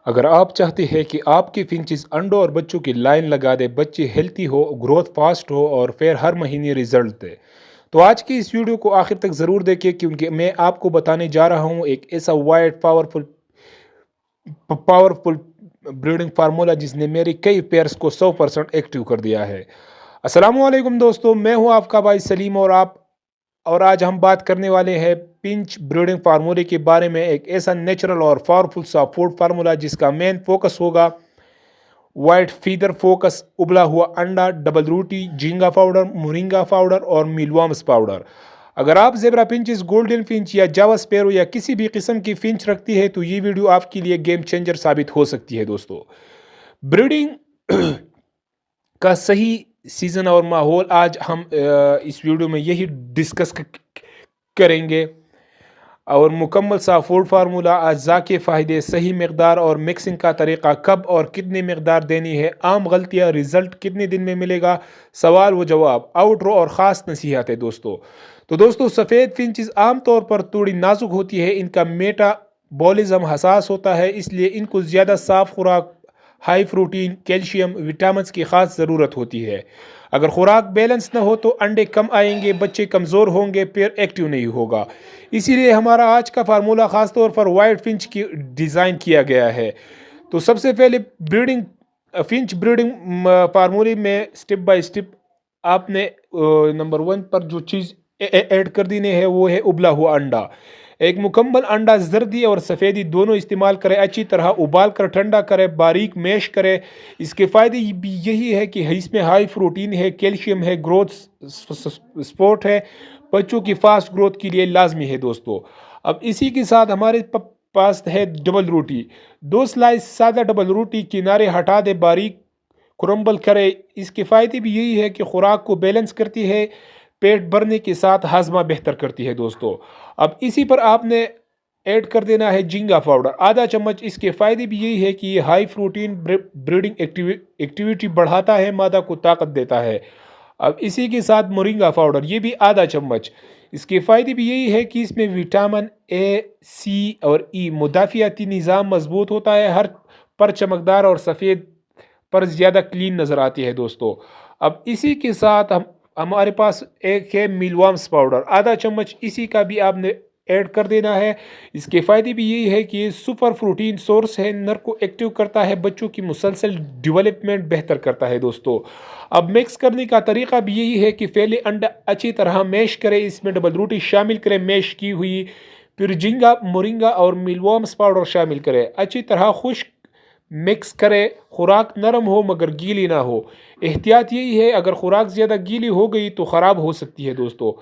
اگر آپ چاہتے ہیں کہ آپ کی فنچز انڈوں اور بچوں کی لائن لگا دے، بچے ہیلتھی ہو، گروتھ فاسٹ ہو اور پھر ہر مہینے رزلٹ دے، تو آج کی اس ویڈیو کو آخر تک ضرور دیکھیں، کیونکہ میں آپ کو بتانے جا رہا ہوں ایک ایسا وائڈ پاورفل بریڈنگ فارمولا جس نے میری کئی پیئرز کو 100% ایکٹیو کر دیا ہے۔ السلام علیکم دوستو، میں ہوں آپ کا بھائی سلیم اور آج ہم بات کرنے والے ہیں پنچ بریڈنگ فارمولے کے بارے میں، ایک ایسا نیچرل اور پاورفل سا فوڈ فارمولا جس کا مین فوکس ہوگا وائٹ فیدر فوکس، ابلا ہوا انڈا، ڈبل روٹی، جھینگا پاؤڈر، مورنگا پاؤڈر اور میلوامس پاؤڈر۔ اگر آپ زیبرا پنچز، گولڈن فنچ یا جاوا سپیرو یا کسی بھی قسم کی فنچ رکھتی ہے تو یہ ویڈیو آپ کے لیے گیم چینجر ثابت ہو سکتی ہے دوستو۔ بریڈنگ کا صحیح سیزن اور ماحول آج ہم اس ویڈیو میں یہی ڈسکس کریں گے، اور مکمل سا فوڈ فارمولا، اجزاء کے فائدے، صحیح مقدار اور مکسنگ کا طریقہ، کب اور کتنی مقدار دینی ہے، عام غلطیاں، رزلٹ کتنے دن میں ملے گا، سوال و جواب، آؤٹرو اور خاص نصیحت ہے دوستو۔ تو دوستو، سفید فنچز عام طور پر تھوڑی نازک ہوتی ہے، ان کا میٹابولزم حساس ہوتا ہے، اس لیے ان کو زیادہ صاف خوراک، ہائی پروٹین، کیلشیم، وٹامنز کی خاص ضرورت ہوتی ہے۔ اگر خوراک بیلنس نہ ہو تو انڈے کم آئیں گے، بچے کمزور ہوں گے، پھر ایکٹیو نہیں ہوگا۔ اسی لیے ہمارا آج کا فارمولا خاص طور پر وائٹ فنچ کی ڈیزائن کیا گیا ہے۔ تو سب سے پہلے فنچ بریڈنگ فارمولے میں سٹیپ بائی سٹیپ آپ نے نمبر 1 پر جو چیز ایڈ کر دینی ہے وہ ہے ابلا ہوا انڈا۔ ایک مکمل انڈا زردی اور سفیدی دونوں استعمال کرے، اچھی طرح ابال کر ٹھنڈا کرے، باریک میش کرے۔ اس کے فائدے بھی یہی ہے کہ اس میں ہائی پروٹین ہے، کیلشیم ہے، گروتھ سپورٹ ہے، بچوں کی فاسٹ گروتھ کے لیے لازمی ہے دوستو۔ اب اسی کے ساتھ ہمارے پاس ہے ڈبل روٹی۔ 2 سلائس سادہ ڈبل روٹی، کنارے ہٹا دے، باریک کرمبل کرے۔ اس کے فائدے بھی یہی ہے کہ خوراک کو بیلنس کرتی ہے، پیٹ بھرنے کے ساتھ ہاضمہ بہتر کرتی ہے دوستو۔ اب اسی پر آپ نے ایڈ کر دینا ہے جھینگا پاؤڈر، آدھا چمچ۔ اس کے فائدے بھی یہی ہے کہ یہ ہائی پروٹین بریڈنگ ایکٹیویٹی بڑھاتا ہے، مادہ کو طاقت دیتا ہے۔ اب اسی کے ساتھ مورنگا پاؤڈر، یہ بھی آدھا چمچ۔ اس کے فائدے بھی یہی ہے کہ اس میں وٹامن اے، سی اور ای، مدافعتی نظام مضبوط ہوتا ہے، ہر پر چمکدار اور سفید پر زیادہ کلین نظر آتی ہے دوستو۔ اب اسی کے ساتھ ہمارے پاس ایک ہے میلوامس پاؤڈر، آدھا چمچ، اسی کا بھی آپ نے ایڈ کر دینا ہے۔ اس کے فائدے بھی یہی ہے کہ یہ سپر پروٹین سورس ہے، نر کو ایکٹیو کرتا ہے، بچوں کی مسلسل ڈیولپمنٹ بہتر کرتا ہے دوستو۔ اب مکس کرنے کا طریقہ بھی یہی ہے کہ پہلے انڈا اچھی طرح میش کرے، اس میں ڈبل روٹی شامل کرے میش کی ہوئی، پھر جھینگا، مورنگا اور میلوامس پاؤڈر شامل کرے، اچھی طرح خشک مکس کرے۔ خوراک نرم ہو مگر گیلی نہ ہو۔ احتیاط یہی ہے، اگر خوراک زیادہ گیلی ہو گئی تو خراب ہو سکتی ہے دوستو۔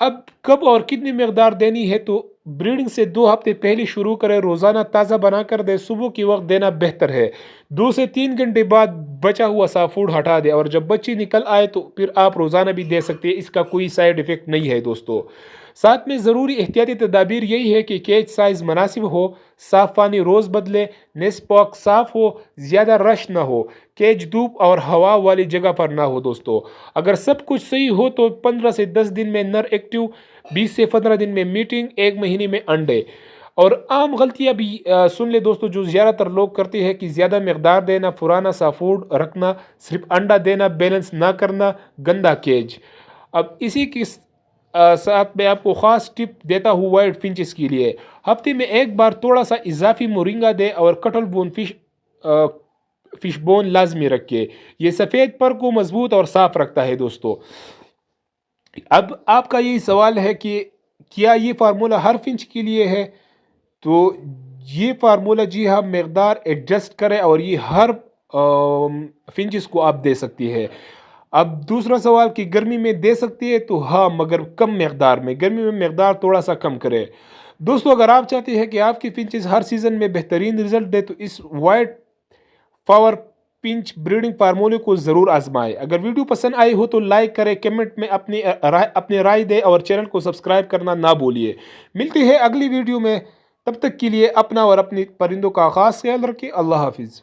اب کب اور کتنی مقدار دینی ہے تو بریڈنگ سے 2 ہفتے پہلے شروع کرے، روزانہ تازہ بنا کر دے، صبح کے وقت دینا بہتر ہے، 2 سے 3 گھنٹے بعد بچا ہوا سا فوڈ ہٹا دے، اور جب بچی نکل آئے تو پھر آپ روزانہ بھی دے سکتے ہیں، اس کا کوئی سائیڈ ایفیکٹ نہیں ہے دوستو۔ ساتھ میں ضروری احتیاطی تدابیر یہی ہے کہ کیج سائز مناسب ہو، صاف پانی روز بدلے، نیس پاک صاف ہو، زیادہ رش نہ ہو، کیج دھوپ اور ہوا والی جگہ پر نہ ہو دوستو۔ اگر سب کچھ صحیح ہو تو 15 سے 10 دن میں نر ایکٹیو، 20 سے 15 دن میں میٹنگ، 1 مہینے میں انڈے۔ اور عام غلطیاں بھی سن لے دوستو جو زیادہ تر لوگ کرتے ہیں کہ زیادہ مقدار دینا، پرانا سا فوڈ رکھنا، صرف انڈا دینا، بیلنس نہ کرنا، گندا کیج۔ اب اسی کی ساتھ میں آپ کو خاص ٹپ دیتا ہوں وائٹ فنچز کے لیے، ہفتے میں 1 بار تھوڑا سا اضافی مورنگا دے، اور کٹل بون فش بون لازمی رکھے، یہ سفید پر کو مضبوط اور صاف رکھتا ہے دوستو۔ اب آپ کا یہی سوال ہے کہ کیا یہ فارمولا ہر فنچ کے لیے ہے؟ تو یہ فارمولا جی ہاں، مقدار ایڈجسٹ کرے اور یہ ہر فنچز کو آپ دے سکتی ہے۔ اب دوسرا سوال کہ گرمی میں دے سکتی ہے، تو ہاں مگر کم مقدار میں، گرمی میں مقدار تھوڑا سا کم کرے دوستو۔ اگر آپ چاہتے ہیں کہ آپ کی فنچز ہر سیزن میں بہترین رزلٹ دے تو اس وائٹ پاور پنچ بریڈنگ فارمولے کو ضرور آزمائے۔ اگر ویڈیو پسند آئی ہو تو لائک کرے، کمنٹ میں اپنی رائے دے اور چینل کو سبسکرائب کرنا نہ بھولیے۔ ملتے ہیں اگلی ویڈیو میں، تب تک کے لیے اپنا اور اپنی پرندوں کا خاص خیال رکھیں۔ اللہ حافظ۔